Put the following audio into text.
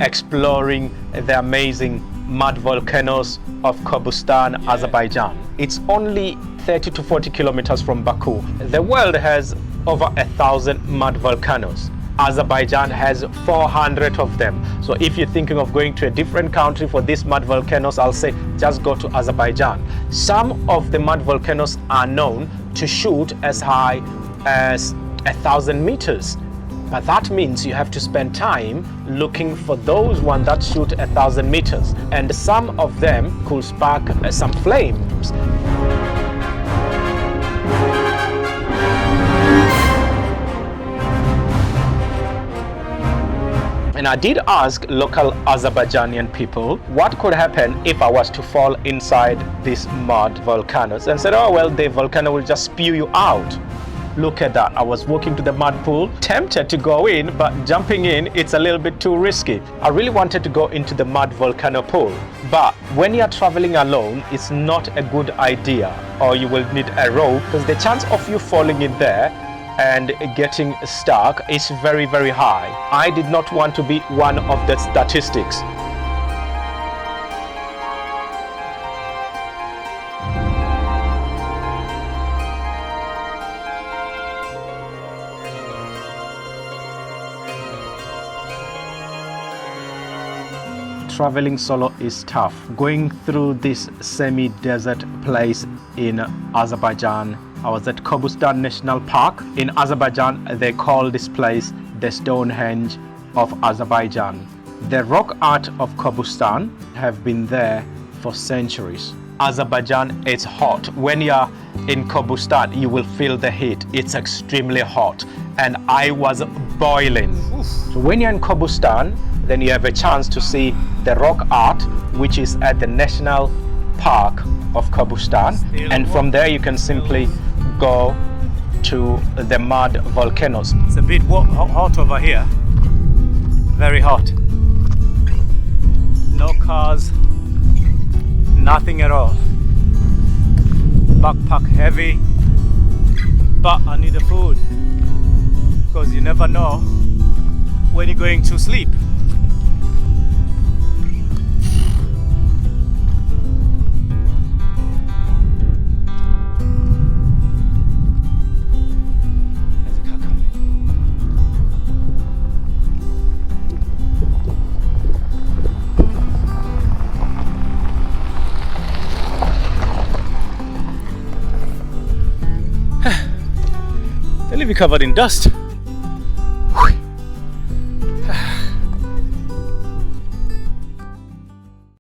exploring the amazing mud volcanoes of Qobustan, Azerbaijan. It's only 30 to 40 kilometers from Baku. The world has over 1,000 mud volcanoes. Azerbaijan has 400 of them. So if you're thinking of going to a different country for these mud volcanoes, I'll say just go to Azerbaijan. Some of the mud volcanoes are known to shoot as high as 1,000 meters. But that means you have to spend time looking for those ones that shoot 1,000 meters. And some of them could spark some flames. And I did ask local Azerbaijani people what could happen if I was to fall inside these mud volcanoes, and said, oh well, the volcano will just spew you out. Look at that. I was walking to the mud pool, tempted to go in, but jumping in, it's a little bit too risky. I really wanted to go into the mud volcano pool, but when you're traveling alone, it's not a good idea, or you will need a rope, because the chance of you falling in there and getting stuck is very, very high. I did not want to be one of the statistics. Traveling solo is tough. Going through this semi-desert place in Azerbaijan, I was at Qobustan National Park. In Azerbaijan, they call this place the Stonehenge of Azerbaijan. The rock art of Qobustan have been there for centuries. Azerbaijan is hot. When you're in Qobustan, you will feel the heat. It's extremely hot, and I was boiling. So when you're in Qobustan, then you have a chance to see the rock art, which is at the National Park of Qobustan, and from there you can simply go to the mud volcanoes. It's a bit hot over here, very hot. No cars, nothing at all. Backpack heavy, but I need the food, because you never know when you're going to sleep. They leave you covered in dust.